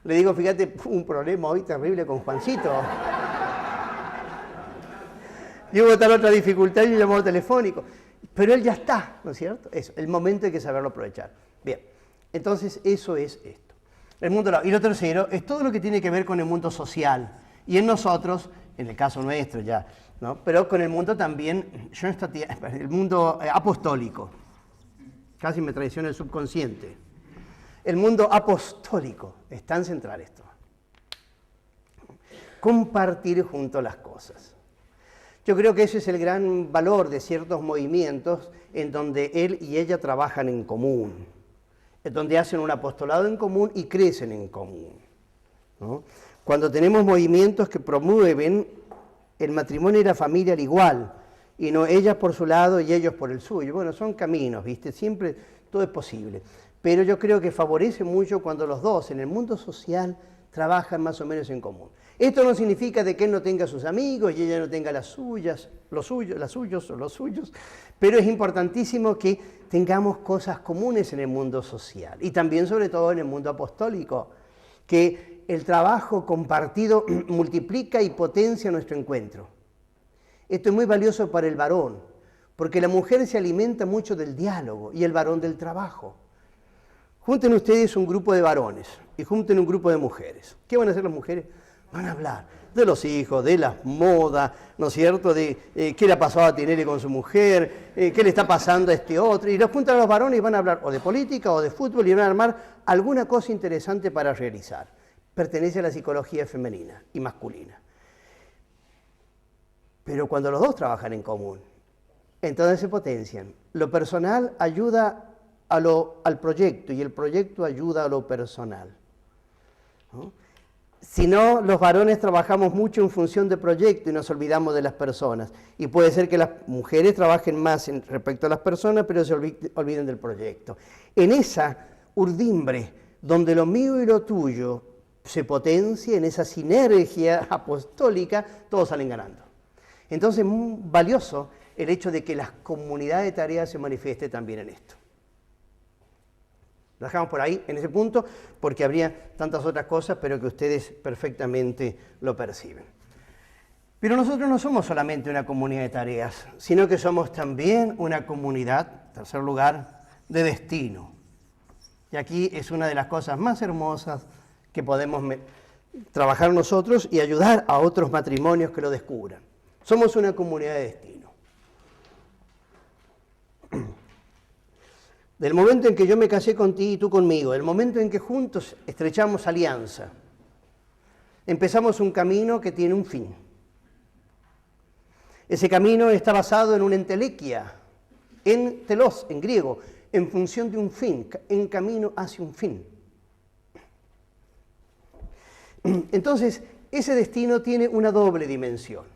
Le digo, fíjate, un problema hoy terrible con Juancito. Y hubo tal otra dificultad y un llamado telefónico. Pero él ya está, ¿no es cierto? Eso, el momento hay que saberlo aprovechar. Bien, entonces eso es esto. El mundo, y lo tercero es todo lo que tiene que ver con el mundo social. Y en nosotros, en el caso nuestro ya, ¿no? Pero con el mundo también, el mundo apostólico. Casi me traiciona el subconsciente. El mundo apostólico, es tan central esto. Compartir juntos las cosas. Yo creo que ese es el gran valor de ciertos movimientos en donde él y ella trabajan en común, en donde hacen un apostolado en común y crecen en común, ¿no? Cuando tenemos movimientos que promueven el matrimonio y la familia al igual, y no ellas por su lado y ellos por el suyo. Bueno, son caminos, ¿viste? Siempre todo es posible. Pero yo creo que favorece mucho cuando los dos en el mundo social trabajan más o menos en común. Esto no significa de que él no tenga sus amigos y ella no tenga las suyas, los suyos, pero es importantísimo que tengamos cosas comunes en el mundo social y también sobre todo en el mundo apostólico, que el trabajo compartido multiplica y potencia nuestro encuentro. Esto es muy valioso para el varón, porque la mujer se alimenta mucho del diálogo y el varón del trabajo. Junten ustedes un grupo de varones y junten un grupo de mujeres. ¿Qué van a hacer las mujeres? Van a hablar de los hijos, de las modas, ¿no es cierto? De qué le ha pasado a Tinelli con su mujer, qué le está pasando a este otro. Y los juntan a los varones y van a hablar o de política o de fútbol y van a armar alguna cosa interesante para realizar. Pertenece a la psicología femenina y masculina. Pero cuando los dos trabajan en común, entonces se potencian. Lo personal ayuda al proyecto y el proyecto ayuda a lo personal, ¿no? Si no, los varones trabajamos mucho en función de proyecto y nos olvidamos de las personas. Y puede ser que las mujeres trabajen más respecto a las personas, pero se olviden del proyecto. En esa urdimbre, donde lo mío y lo tuyo se potencia, en esa sinergia apostólica, todos salen ganando. Entonces es muy valioso el hecho de que la comunidad de tareas se manifieste también en esto. Lo dejamos por ahí, en ese punto, porque habría tantas otras cosas, pero que ustedes perfectamente lo perciben. Pero nosotros no somos solamente una comunidad de tareas, sino que somos también una comunidad, en tercer lugar, de destino. Y aquí es una de las cosas más hermosas que podemos trabajar nosotros y ayudar a otros matrimonios que lo descubran. Somos una comunidad de destino. Del momento en que yo me casé contigo y tú conmigo, el momento en que juntos estrechamos alianza, empezamos un camino que tiene un fin. Ese camino está basado en una entelequia, en telos, en griego, en función de un fin, en camino hacia un fin. Entonces, ese destino tiene una doble dimensión.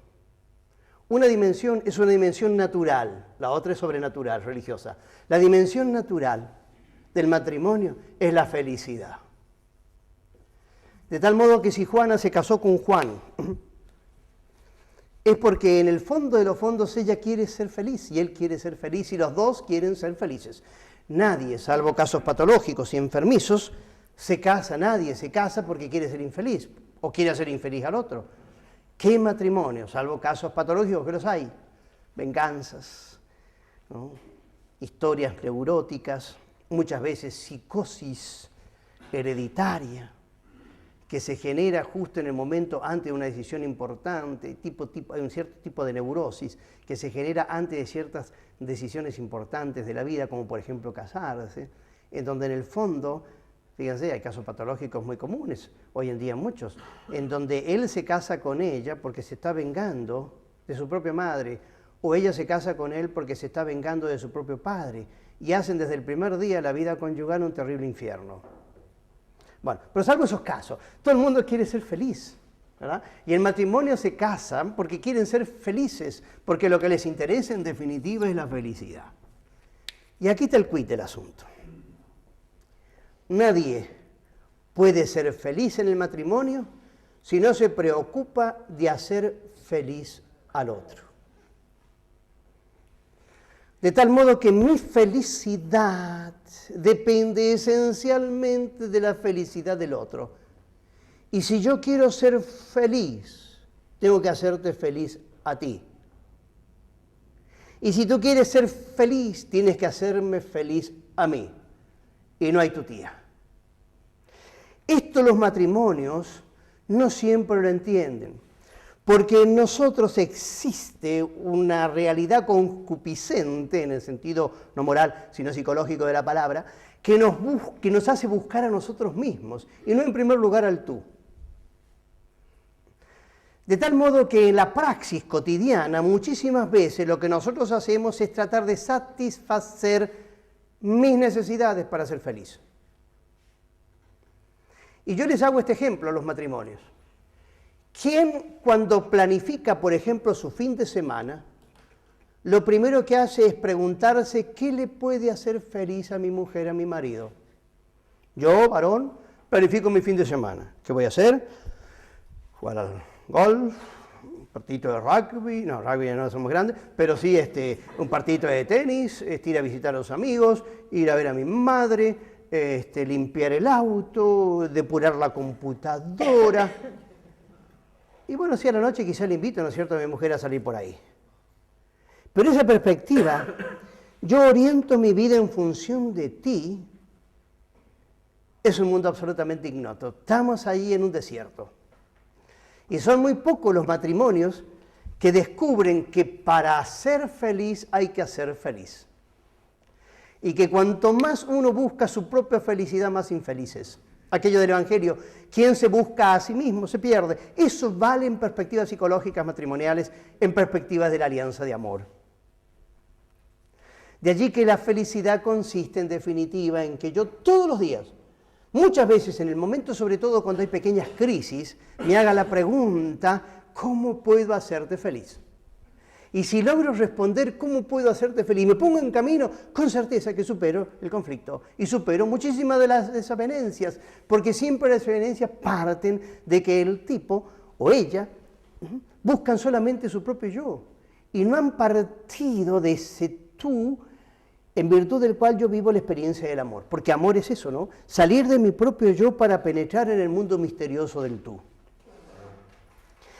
Una dimensión es una dimensión natural, la otra es sobrenatural, religiosa. La dimensión natural del matrimonio es la felicidad. De tal modo que si Juana se casó con Juan, es porque en el fondo de los fondos ella quiere ser feliz y él quiere ser feliz y los dos quieren ser felices. Nadie, salvo casos patológicos y enfermizos, nadie se casa porque quiere ser infeliz o quiere hacer infeliz al otro. ¿Qué matrimonio? Salvo casos patológicos que los hay. Venganzas, ¿no? Historias neuróticas, muchas veces psicosis hereditaria, que se genera justo en el momento antes de una decisión importante, hay un cierto tipo de neurosis que se genera antes de ciertas decisiones importantes de la vida, como por ejemplo casarse, en donde en el fondo, fíjense, hay casos patológicos muy comunes, hoy en día muchos, en donde él se casa con ella porque se está vengando de su propia madre, o ella se casa con él porque se está vengando de su propio padre, y hacen desde el primer día la vida conyugal un terrible infierno. Bueno, pero salvo esos casos, todo el mundo quiere ser feliz, ¿verdad? Y el matrimonio se casan porque quieren ser felices, porque lo que les interesa en definitiva es la felicidad. Y aquí está el quid del asunto. Nadie puede ser feliz en el matrimonio si no se preocupa de hacer feliz al otro. De tal modo que mi felicidad depende esencialmente de la felicidad del otro. Y si yo quiero ser feliz, tengo que hacerte feliz a ti. Y si tú quieres ser feliz, tienes que hacerme feliz a mí. Y no hay tu tía. Esto los matrimonios no siempre lo entienden, porque en nosotros existe una realidad concupiscente, en el sentido no moral, sino psicológico de la palabra, que nos hace buscar a nosotros mismos, y no en primer lugar al tú. De tal modo que en la praxis cotidiana, muchísimas veces lo que nosotros hacemos es tratar de satisfacer mis necesidades para ser feliz. Y yo les hago este ejemplo a los matrimonios. ¿Quién cuando planifica, por ejemplo, su fin de semana, lo primero que hace es preguntarse qué le puede hacer feliz a mi mujer, a mi marido? Yo, varón, planifico mi fin de semana. ¿Qué voy a hacer? Jugar al golf, un partidito de rugby, no, rugby no somos grandes, pero sí un partidito de tenis, ir a visitar a los amigos, ir a ver a mi madre, limpiar el auto, depurar la computadora. Y bueno, si a la noche quizá le invito, ¿no es cierto?, a mi mujer a salir por ahí. Pero esa perspectiva, yo oriento mi vida en función de ti, es un mundo absolutamente ignoto. Estamos ahí en un desierto. Y son muy pocos los matrimonios que descubren que para ser feliz hay que hacer feliz. Y que cuanto más uno busca su propia felicidad, más infelices. Aquello del Evangelio, quien se busca a sí mismo se pierde. Eso vale en perspectivas psicológicas matrimoniales, en perspectivas de la alianza de amor. De allí que la felicidad consiste en definitiva en que yo todos los días, muchas veces en el momento, sobre todo cuando hay pequeñas crisis, me haga la pregunta, ¿cómo puedo hacerte feliz? Y si logro responder cómo puedo hacerte feliz, me pongo en camino, con certeza que supero el conflicto y supero muchísimas de las desavenencias, porque siempre las desavenencias parten de que el tipo o ella buscan solamente su propio yo y no han partido de ese tú en virtud del cual yo vivo la experiencia del amor. Porque amor es eso, ¿no? Salir de mi propio yo para penetrar en el mundo misterioso del tú.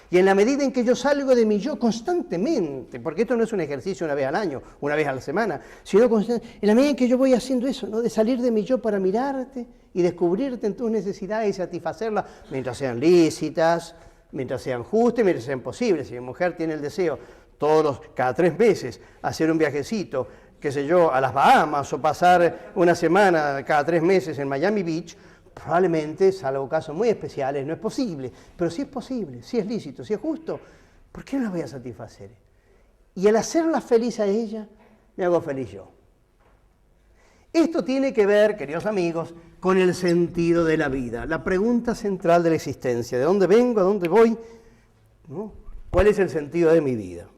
Y en la medida en que yo salgo de mi yo constantemente, porque esto no es un ejercicio una vez al año, una vez a la semana, sino constantemente, en la medida en que yo voy haciendo eso, ¿no?, de salir de mi yo para mirarte y descubrirte en tus necesidades y satisfacerlas, mientras sean lícitas, mientras sean justas, mientras sean posibles. Si mi mujer tiene el deseo cada 3 meses hacer un viajecito, qué sé yo, a las Bahamas o pasar una semana cada 3 meses en Miami Beach, probablemente, salvo casos muy especiales, no es posible. Pero si es posible, si es lícito, si es justo, ¿por qué no la voy a satisfacer? Y al hacerla feliz a ella, me hago feliz yo. Esto tiene que ver, queridos amigos, con el sentido de la vida, la pregunta central de la existencia. ¿De dónde vengo? ¿A dónde voy? ¿No? ¿Cuál es el sentido de mi vida?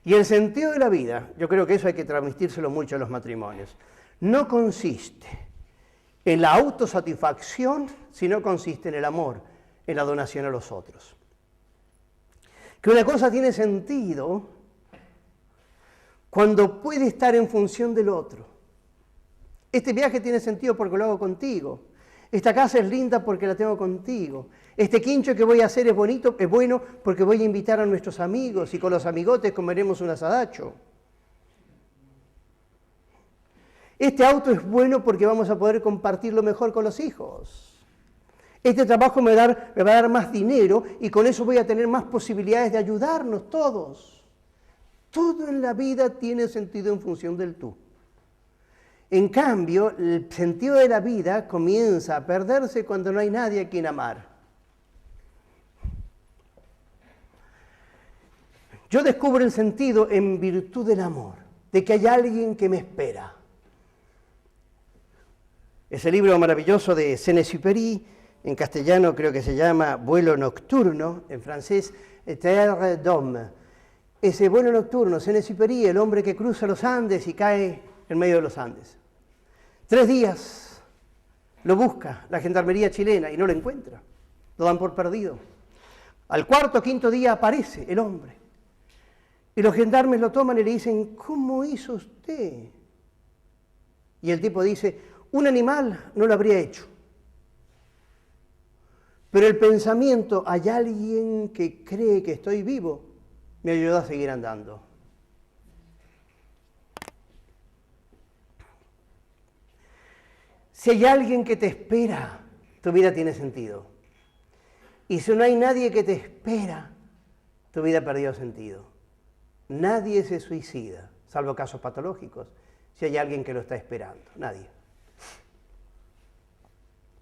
Y el sentido de la vida, yo creo que eso hay que transmitírselo mucho a los matrimonios, no consiste en la autosatisfacción, sino consiste en el amor, en la donación a los otros. Que una cosa tiene sentido cuando puede estar en función del otro. Este viaje tiene sentido porque lo hago contigo. Esta casa es linda porque la tengo contigo. Este quincho que voy a hacer es bueno porque voy a invitar a nuestros amigos y con los amigotes comeremos un asadacho. Este auto es bueno porque vamos a poder compartirlo mejor con los hijos. Este trabajo me va a dar más dinero y con eso voy a tener más posibilidades de ayudarnos todos. Todo en la vida tiene sentido en función del tú. En cambio, el sentido de la vida comienza a perderse cuando no hay nadie a quien amar. Yo descubro el sentido en virtud del amor, de que hay alguien que me espera. Ese libro maravilloso de Saint-Exupéry, en castellano creo que se llama Vuelo Nocturno, en francés, Terre d'Homme. Ese vuelo nocturno, Saint-Exupéry, el hombre que cruza los Andes y cae en medio de los Andes. 3 días lo busca la gendarmería chilena y no lo encuentra, lo dan por perdido. Al 4º o 5º día aparece el hombre Y los gendarmes lo toman y le dicen, ¿cómo hizo usted? Y el tipo dice, un animal no lo habría hecho. Pero el pensamiento, hay alguien que cree que estoy vivo, me ayudó a seguir andando. Si hay alguien que te espera, tu vida tiene sentido. Y si no hay nadie que te espera, tu vida perdió sentido. Nadie se suicida, salvo casos patológicos, si hay alguien que lo está esperando. Nadie.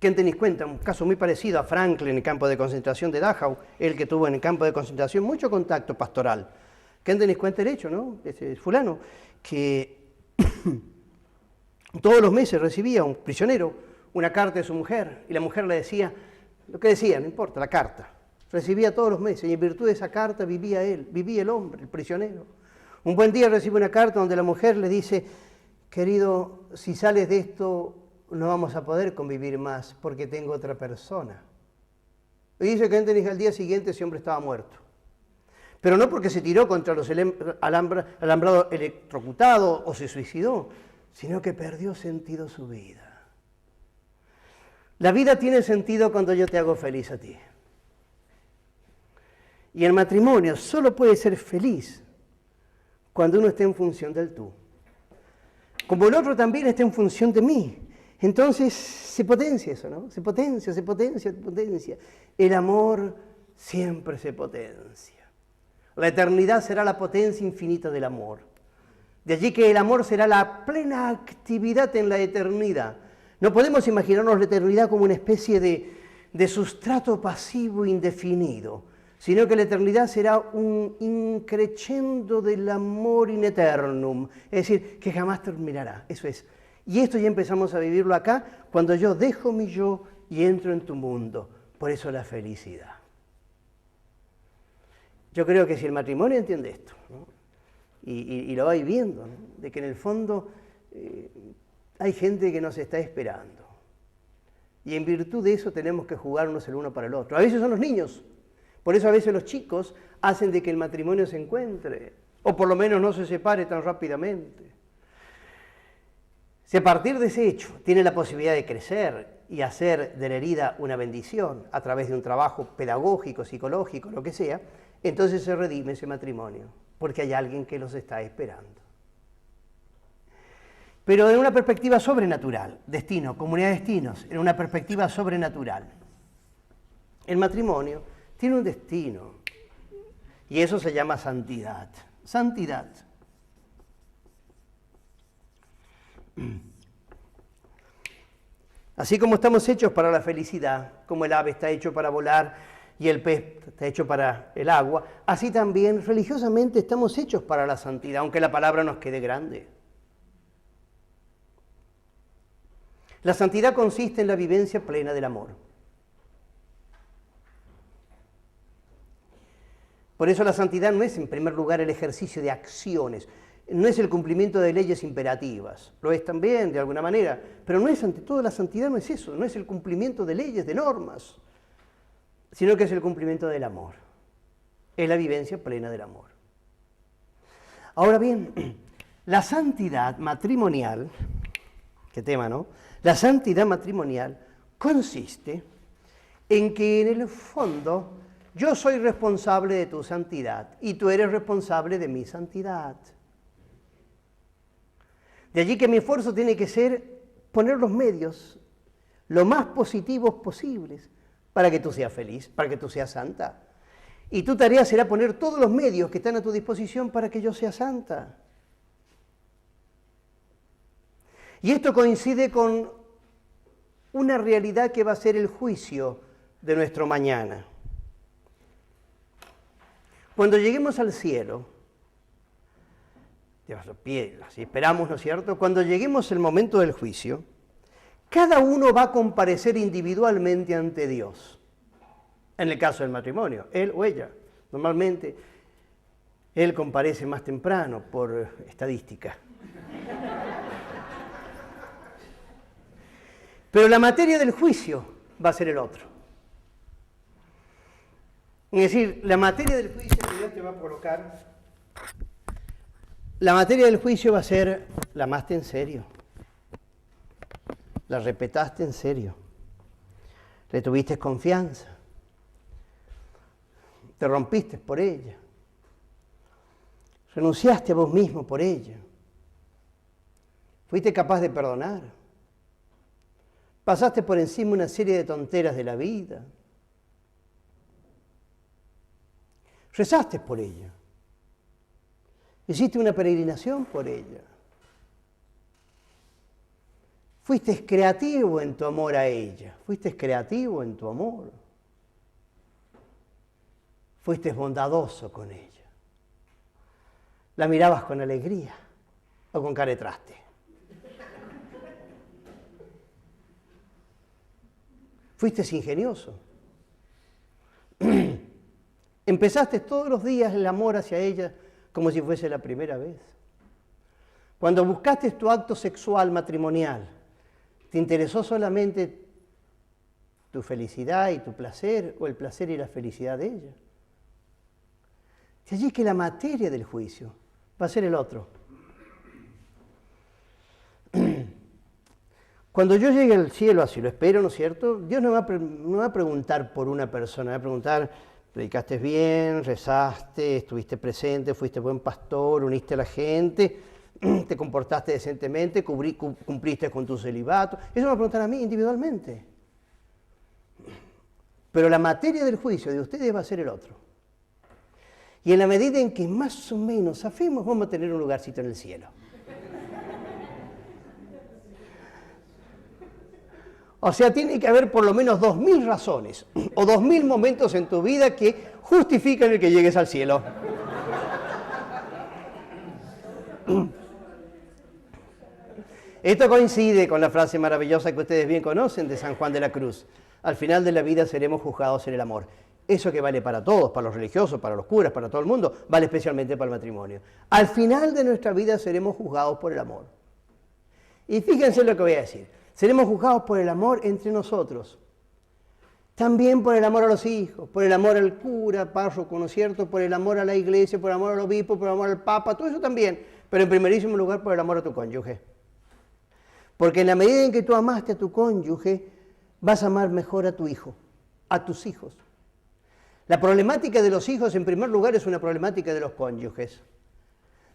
Kentenich cuenta un caso muy parecido a Franklin en el campo de concentración de Dachau, el que tuvo en el campo de concentración mucho contacto pastoral. Kentenich cuenta el hecho, ¿no? Ese fulano, que todos los meses recibía un prisionero una carta de su mujer, y la mujer le decía, lo que decía, no importa, la carta. Recibía todos los meses, y en virtud de esa carta vivía él, vivía el hombre, el prisionero. Un buen día recibe una carta donde la mujer le dice, querido, si sales de esto no vamos a poder convivir más porque tengo otra persona. Y dice que al día siguiente ese hombre estaba muerto. Pero no porque se tiró contra los alambrados electrocutado o se suicidó, sino que perdió sentido su vida. La vida tiene sentido cuando yo te hago feliz a ti. Y el matrimonio solo puede ser feliz cuando uno esté en función del tú. Como el otro también está en función de mí. Entonces se potencia eso, ¿no? Se potencia, se potencia, se potencia. El amor siempre se potencia. La eternidad será la potencia infinita del amor. De allí que el amor será la plena actividad en la eternidad. No podemos imaginarnos la eternidad como una especie de sustrato pasivo indefinido, sino que la eternidad será un increchendo del amor in eternum, es decir, que jamás terminará. Eso es. Y esto ya empezamos a vivirlo acá, cuando yo dejo mi yo y entro en tu mundo. Por eso la felicidad. Yo creo que si el matrimonio entiende esto, ¿no? y lo va viviendo, ¿no? De que en el fondo hay gente que nos está esperando. Y en virtud de eso tenemos que jugarnos el uno para el otro. A veces son los niños. Por eso a veces los chicos hacen de que el matrimonio se encuentre, o por lo menos no se separe tan rápidamente. Si a partir de ese hecho tiene la posibilidad de crecer y hacer de la herida una bendición a través de un trabajo pedagógico, psicológico, lo que sea, entonces se redime ese matrimonio, porque hay alguien que los está esperando. Pero en una perspectiva sobrenatural, destino, comunidad de destinos, en una perspectiva sobrenatural. El matrimonio tiene un destino, y eso se llama santidad. Santidad. Así como estamos hechos para la felicidad, como el ave está hecho para volar y el pez está hecho para el agua, así también religiosamente estamos hechos para la santidad, aunque la palabra nos quede grande. La santidad consiste en la vivencia plena del amor. Por eso la santidad no es en primer lugar el ejercicio de acciones, no es el cumplimiento de leyes imperativas, lo es también de alguna manera, pero no es ante todo la santidad, no es eso, no es el cumplimiento de leyes, de normas, sino que es el cumplimiento del amor, es la vivencia plena del amor. Ahora bien, la santidad matrimonial, qué tema, ¿no? La santidad matrimonial consiste en que en el fondo yo soy responsable de tu santidad y tú eres responsable de mi santidad. De allí que mi esfuerzo tiene que ser poner los medios lo más positivos posibles para que tú seas feliz, para que tú seas santa. Y tu tarea será poner todos los medios que están a tu disposición para que yo sea santa. Y esto coincide con una realidad que va a ser el juicio de nuestro mañana. Cuando lleguemos al cielo, si esperamos, ¿no es cierto? Cuando lleguemos el momento del juicio, cada uno va a comparecer individualmente ante Dios. En el caso del matrimonio, él o ella. Normalmente, él comparece más temprano por estadística. Pero la materia del juicio va a ser el otro. Es decir, la materia del juicio que Dios te va a colocar La materia del juicio va a ser, la amaste en serio, la respetaste en serio, le tuviste confianza, te rompiste por ella, renunciaste a vos mismo por ella, fuiste capaz de perdonar, pasaste por encima una serie de tonteras de la vida, rezaste por ella, hiciste una peregrinación por ella, fuiste creativo en tu amor a ella, fuiste creativo en tu amor, fuiste bondadoso con ella, la mirabas con alegría o con cara de traste. Fuiste ingenioso. Empezaste todos los días el amor hacia ella como si fuese la primera vez. Cuando buscaste tu acto sexual matrimonial, ¿te interesó solamente tu felicidad y tu placer o el placer y la felicidad de ella? De allí que la materia del juicio va a ser el otro. Cuando yo llegue al cielo, así lo espero, ¿no es cierto? Dios no va a preguntar por una persona, va a preguntar, predicaste bien, rezaste, estuviste presente, fuiste buen pastor, uniste a la gente, te comportaste decentemente, cumpliste con tu celibato. Eso me va a preguntar a mí individualmente. Pero la materia del juicio de ustedes va a ser el otro. Y en la medida en que más o menos zafemos, vamos a tener un lugarcito en el cielo. O sea, tiene que haber por lo menos 2000 razones o 2000 momentos en tu vida que justifican el que llegues al cielo. Esto coincide con la frase maravillosa que ustedes bien conocen de San Juan de la Cruz. Al final de la vida seremos juzgados en el amor. Eso que vale para todos, para los religiosos, para los curas, para todo el mundo, vale especialmente para el matrimonio. Al final de nuestra vida seremos juzgados por el amor. Y fíjense lo que voy a decir. Seremos juzgados por el amor entre nosotros. También por el amor a los hijos, por el amor al cura, párroco, ¿no es cierto? Por el amor a la iglesia, por el amor al obispo, por el amor al papa, todo eso también. Pero en primerísimo lugar por el amor a tu cónyuge. Porque en la medida en que tú amaste a tu cónyuge, vas a amar mejor a tu hijo, a tus hijos. La problemática de los hijos, en primer lugar, es una problemática de los cónyuges.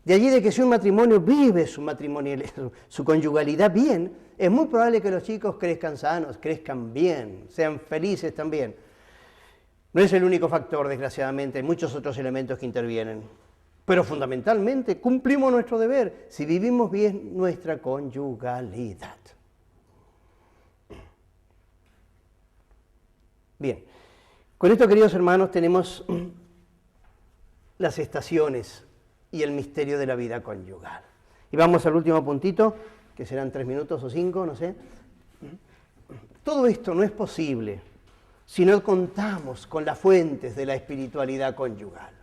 De allí de que si un matrimonio vive su conyugalidad bien, es muy probable que los chicos crezcan sanos, crezcan bien, sean felices también. No es el único factor, desgraciadamente, hay muchos otros elementos que intervienen. Pero fundamentalmente cumplimos nuestro deber si vivimos bien nuestra conyugalidad. Bien, con esto, queridos hermanos, tenemos las estaciones y el misterio de la vida conyugal. Y vamos al último puntito, que serán 3 minutos o 5, no sé. Todo esto no es posible si no contamos con las fuentes de la espiritualidad conyugal.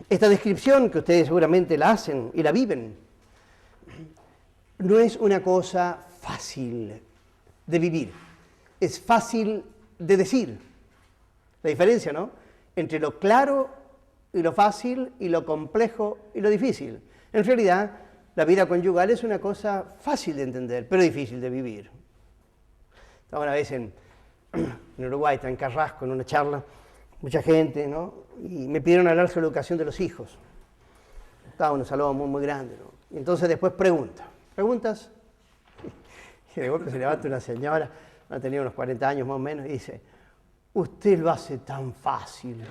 Esta descripción, que ustedes seguramente la hacen y la viven, no es una cosa fácil de vivir, es fácil de decir. La diferencia, ¿no?, entre lo claro y lo fácil y lo complejo y lo difícil. En realidad, la vida conyugal es una cosa fácil de entender, pero difícil de vivir. Estaba una vez en Uruguay, en Carrasco, en una charla, mucha gente, ¿no?, y me pidieron hablar sobre la educación de los hijos. Estaba en un salón muy, muy grande, ¿no? Y entonces después preguntas, y de golpe se levanta una señora, ha tenido unos 40 años más o menos, y dice: usted lo hace tan fácil.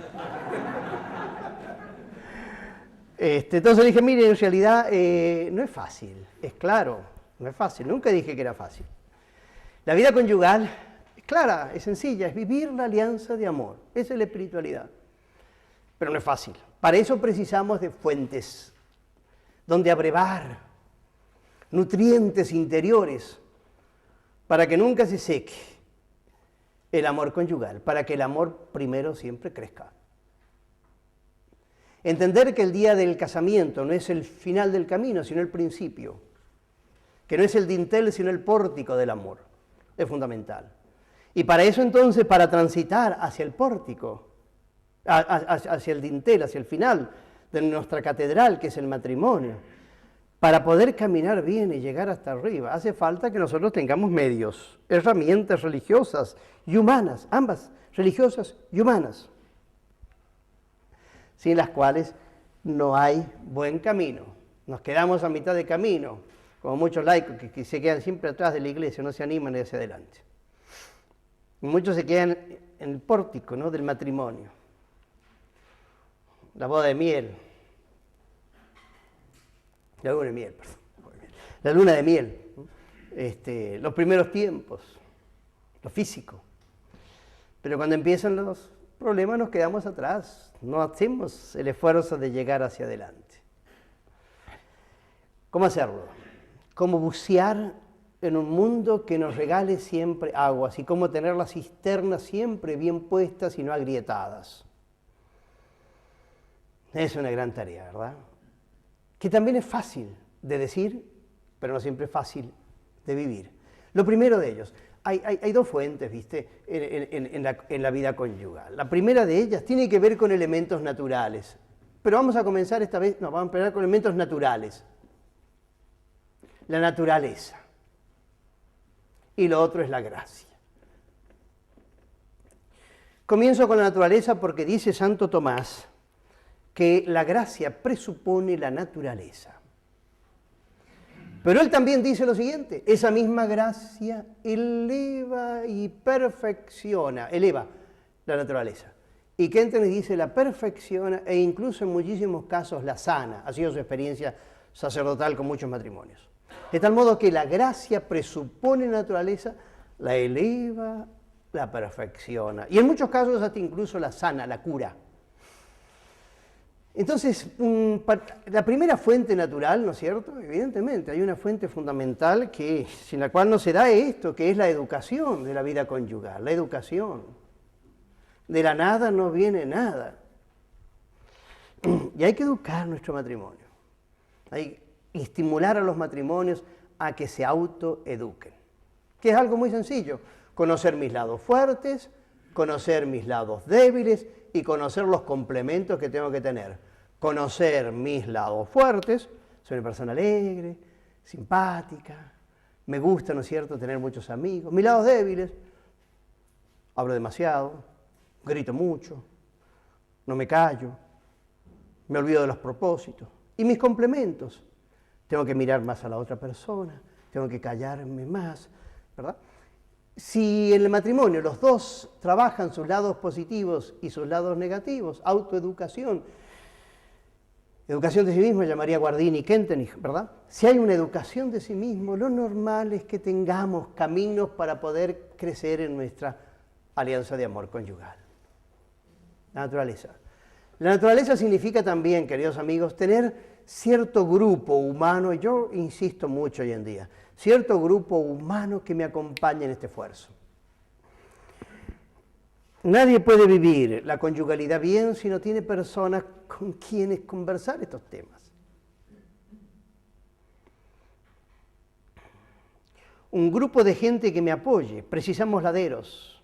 Entonces le dije: mire, en realidad no es fácil, es claro, no es fácil, nunca dije que era fácil. La vida conyugal es clara, es sencilla, es vivir la alianza de amor, esa es la espiritualidad. Pero no es fácil. Para eso precisamos de fuentes, donde abrevar nutrientes interiores, para que nunca se seque el amor conyugal, para que el amor primero siempre crezca. Entender que el día del casamiento no es el final del camino, sino el principio. Que no es el dintel, sino el pórtico del amor. Es fundamental. Y para eso entonces, para transitar hacia el pórtico, hacia el dintel, hacia el final de nuestra catedral, que es el matrimonio. Para poder caminar bien y llegar hasta arriba, hace falta que nosotros tengamos medios, herramientas religiosas y humanas, ambas, religiosas y humanas, sin las cuales no hay buen camino. Nos quedamos a mitad de camino, como muchos laicos que se quedan siempre atrás de la iglesia, no se animan hacia adelante. Y muchos se quedan en el pórtico, ¿no?, del matrimonio. La boda de miel. La luna de miel, perdón. La luna de miel. Los primeros tiempos, lo físico. Pero cuando empiezan los problemas nos quedamos atrás, no hacemos el esfuerzo de llegar hacia adelante. ¿Cómo hacerlo? ¿Cómo bucear en un mundo que nos regale siempre aguas y cómo tener las cisternas siempre bien puestas y no agrietadas? Es una gran tarea, ¿verdad? Que también es fácil de decir, pero no siempre es fácil de vivir. Lo primero de ellos, hay dos fuentes, ¿viste?, en la vida conyugal. La primera de ellas tiene que ver con elementos naturales, pero vamos a comenzar esta vez, vamos a empezar con elementos naturales. La naturaleza. Y lo otro es la gracia. Comienzo con la naturaleza porque dice Santo Tomás que la gracia presupone la naturaleza. Pero él también dice lo siguiente, esa misma gracia eleva y perfecciona, eleva la naturaleza. Y Kentenich dice la perfecciona e incluso en muchísimos casos la sana, ha sido su experiencia sacerdotal con muchos matrimonios. De tal modo que la gracia presupone naturaleza, la eleva, la perfecciona. Y en muchos casos hasta incluso la sana, la cura. Entonces, la primera fuente natural, ¿no es cierto? Evidentemente, hay una fuente fundamental sin la cual no se da esto, que es la educación de la vida conyugal, la educación. De la nada no viene nada. Y hay que educar nuestro matrimonio. Hay que estimular a los matrimonios a que se autoeduquen, que es algo muy sencillo. Conocer mis lados fuertes, conocer mis lados débiles y conocer los complementos que tengo que tener. Conocer mis lados fuertes, soy una persona alegre, simpática, me gusta, ¿no es cierto?, tener muchos amigos. Mis lados débiles, hablo demasiado, grito mucho, no me callo, me olvido de los propósitos. Y mis complementos, tengo que mirar más a la otra persona, tengo que callarme más, ¿verdad? Si en el matrimonio los dos trabajan sus lados positivos y sus lados negativos, autoeducación, educación de sí mismo, llamaría Guardini y Kentenich, ¿verdad? Si hay una educación de sí mismo, lo normal es que tengamos caminos para poder crecer en nuestra alianza de amor conyugal. La naturaleza. La naturaleza significa también, queridos amigos, tener cierto grupo humano, y yo insisto mucho hoy en día, cierto grupo humano que me acompañe en este esfuerzo. Nadie puede vivir la conyugalidad bien si no tiene personas con quienes conversar estos temas. Un grupo de gente que me apoye, precisamos laderos.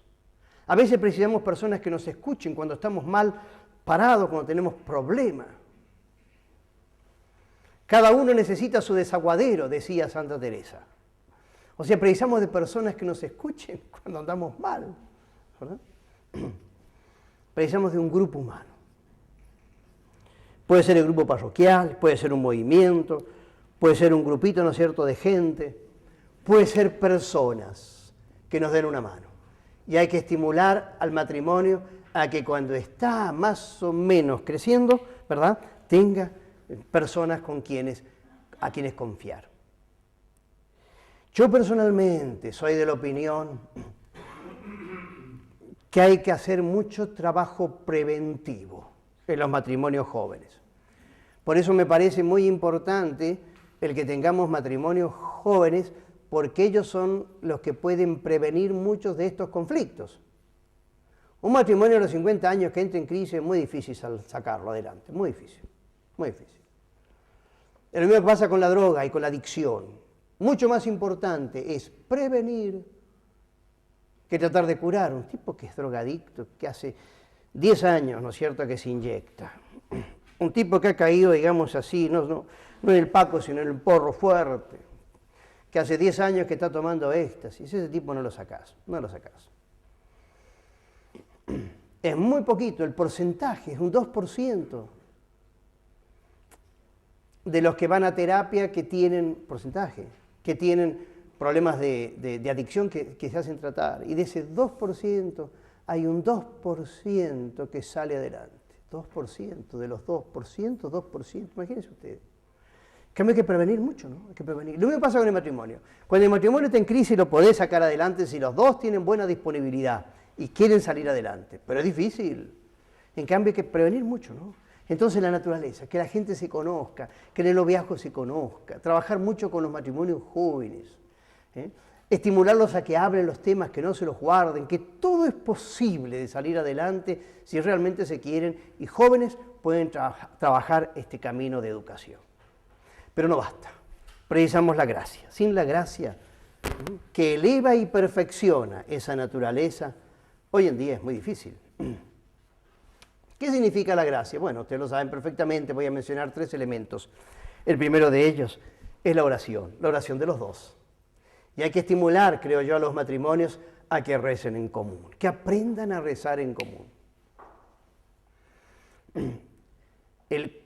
A veces precisamos personas que nos escuchen cuando estamos mal parados, cuando tenemos problemas. Cada uno necesita su desaguadero, decía Santa Teresa. O sea, precisamos de personas que nos escuchen cuando andamos mal, ¿verdad? Precisamos de un grupo humano. Puede ser el grupo parroquial, puede ser un movimiento, puede ser un grupito, ¿no es cierto?, de gente, puede ser personas que nos den una mano. Y hay que estimular al matrimonio a que cuando está más o menos creciendo, ¿verdad?, tenga personas a quienes confiar. Yo personalmente soy de la opinión que hay que hacer mucho trabajo preventivo en los matrimonios jóvenes. Por eso me parece muy importante el que tengamos matrimonios jóvenes, porque ellos son los que pueden prevenir muchos de estos conflictos. Un matrimonio a los 50 años que entre en crisis es muy difícil sacarlo adelante, muy difícil, muy difícil. Lo mismo pasa con la droga y con la adicción. Mucho más importante es prevenir que tratar de curar. Un tipo que es drogadicto, que hace 10 años, ¿no es cierto?, que se inyecta. Un tipo que ha caído, digamos así, no en el paco, sino en el porro fuerte, que hace 10 años que está tomando éxtasis, ese tipo no lo sacás, no lo sacás. Es muy poquito, el porcentaje es un 2% de los que van a terapia que tienen porcentaje, que tienen problemas de adicción que se hacen tratar. Y de ese 2% hay un 2% que sale adelante. 2%, de los 2%, 2%, imagínense ustedes. Que hay que prevenir mucho, ¿no? Hay que prevenir. Lo mismo pasa con el matrimonio. Cuando el matrimonio está en crisis lo podés sacar adelante si los dos tienen buena disponibilidad y quieren salir adelante, pero es difícil. En cambio hay que prevenir mucho, ¿no? Entonces la naturaleza, que la gente se conozca, que en el noviazgo se conozca, trabajar mucho con los matrimonios jóvenes, estimularlos a que hablen los temas, que no se los guarden, que todo es posible de salir adelante si realmente se quieren y jóvenes pueden trabajar este camino de educación. Pero no basta, precisamos la gracia. Sin la gracia que eleva y perfecciona esa naturaleza, hoy en día es muy difícil. ¿Qué significa la gracia? Bueno, ustedes lo saben perfectamente, voy a mencionar 3 elementos. El primero de ellos es la oración de los dos. Y hay que estimular, creo yo, a los matrimonios a que recen en común, que aprendan a rezar en común.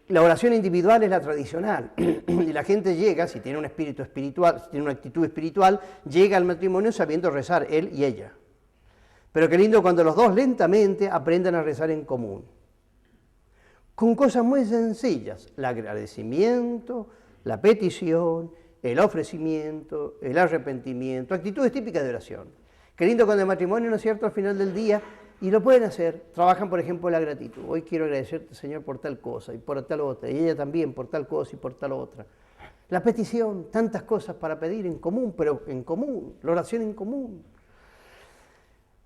La oración individual es la tradicional y la gente llega, si tiene un espíritu espiritual, si tiene una actitud espiritual, llega al matrimonio sabiendo rezar, él y ella. Pero qué lindo cuando los dos lentamente aprendan a rezar en común. Con cosas muy sencillas, el agradecimiento, la petición, el ofrecimiento, el arrepentimiento, actitudes típicas de oración. Qué lindo cuando el matrimonio, ¿no es cierto?, al final del día, y lo pueden hacer, trabajan por ejemplo la gratitud. Hoy quiero agradecerte, Señor, por tal cosa y por tal otra, y ella también por tal cosa y por tal otra. La petición, tantas cosas para pedir en común, pero en común, la oración en común.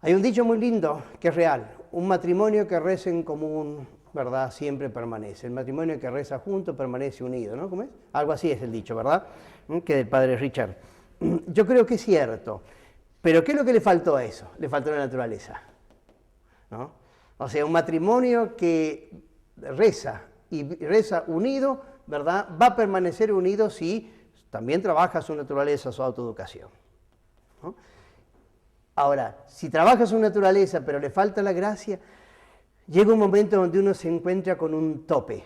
Hay un dicho muy lindo que es real, un matrimonio que reza en común, ¿verdad?, siempre permanece. El matrimonio que reza junto permanece unido, ¿no? ¿Cómo es? Algo así es el dicho, ¿verdad? Que del padre Richard. Yo creo que es cierto, pero ¿qué es lo que le faltó a eso? Le faltó la naturaleza, ¿no? O sea, un matrimonio que reza y reza unido, ¿verdad?, va a permanecer unido si también trabaja su naturaleza, su autoeducación, ¿no? Ahora, si trabaja su naturaleza pero le falta la gracia, llega un momento donde uno se encuentra con un tope.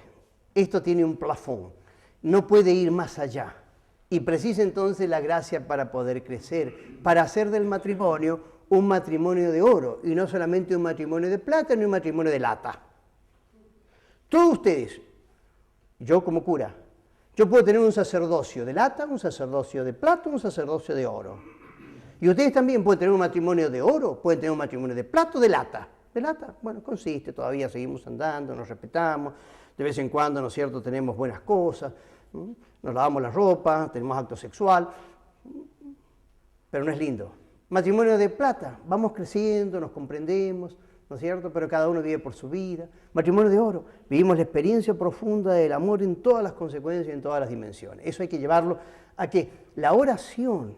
Esto tiene un plafón, no puede ir más allá. Y precisa entonces la gracia para poder crecer, para hacer del matrimonio un matrimonio de oro, y no solamente un matrimonio de plata ni un matrimonio de lata. Todos ustedes, yo como cura, yo puedo tener un sacerdocio de lata, un sacerdocio de plata, un sacerdocio de oro. Y ustedes también pueden tener un matrimonio de oro, pueden tener un matrimonio de plata o de lata. ¿De lata? Bueno, consiste, todavía seguimos andando, nos respetamos, de vez en cuando, ¿no es cierto?, tenemos buenas cosas, nos lavamos la ropa, tenemos acto sexual, pero no es lindo. Matrimonio de plata, vamos creciendo, nos comprendemos, ¿no es cierto?, pero cada uno vive por su vida. Matrimonio de oro, vivimos la experiencia profunda del amor en todas las consecuencias, en todas las dimensiones. Eso hay que llevarlo a que la oración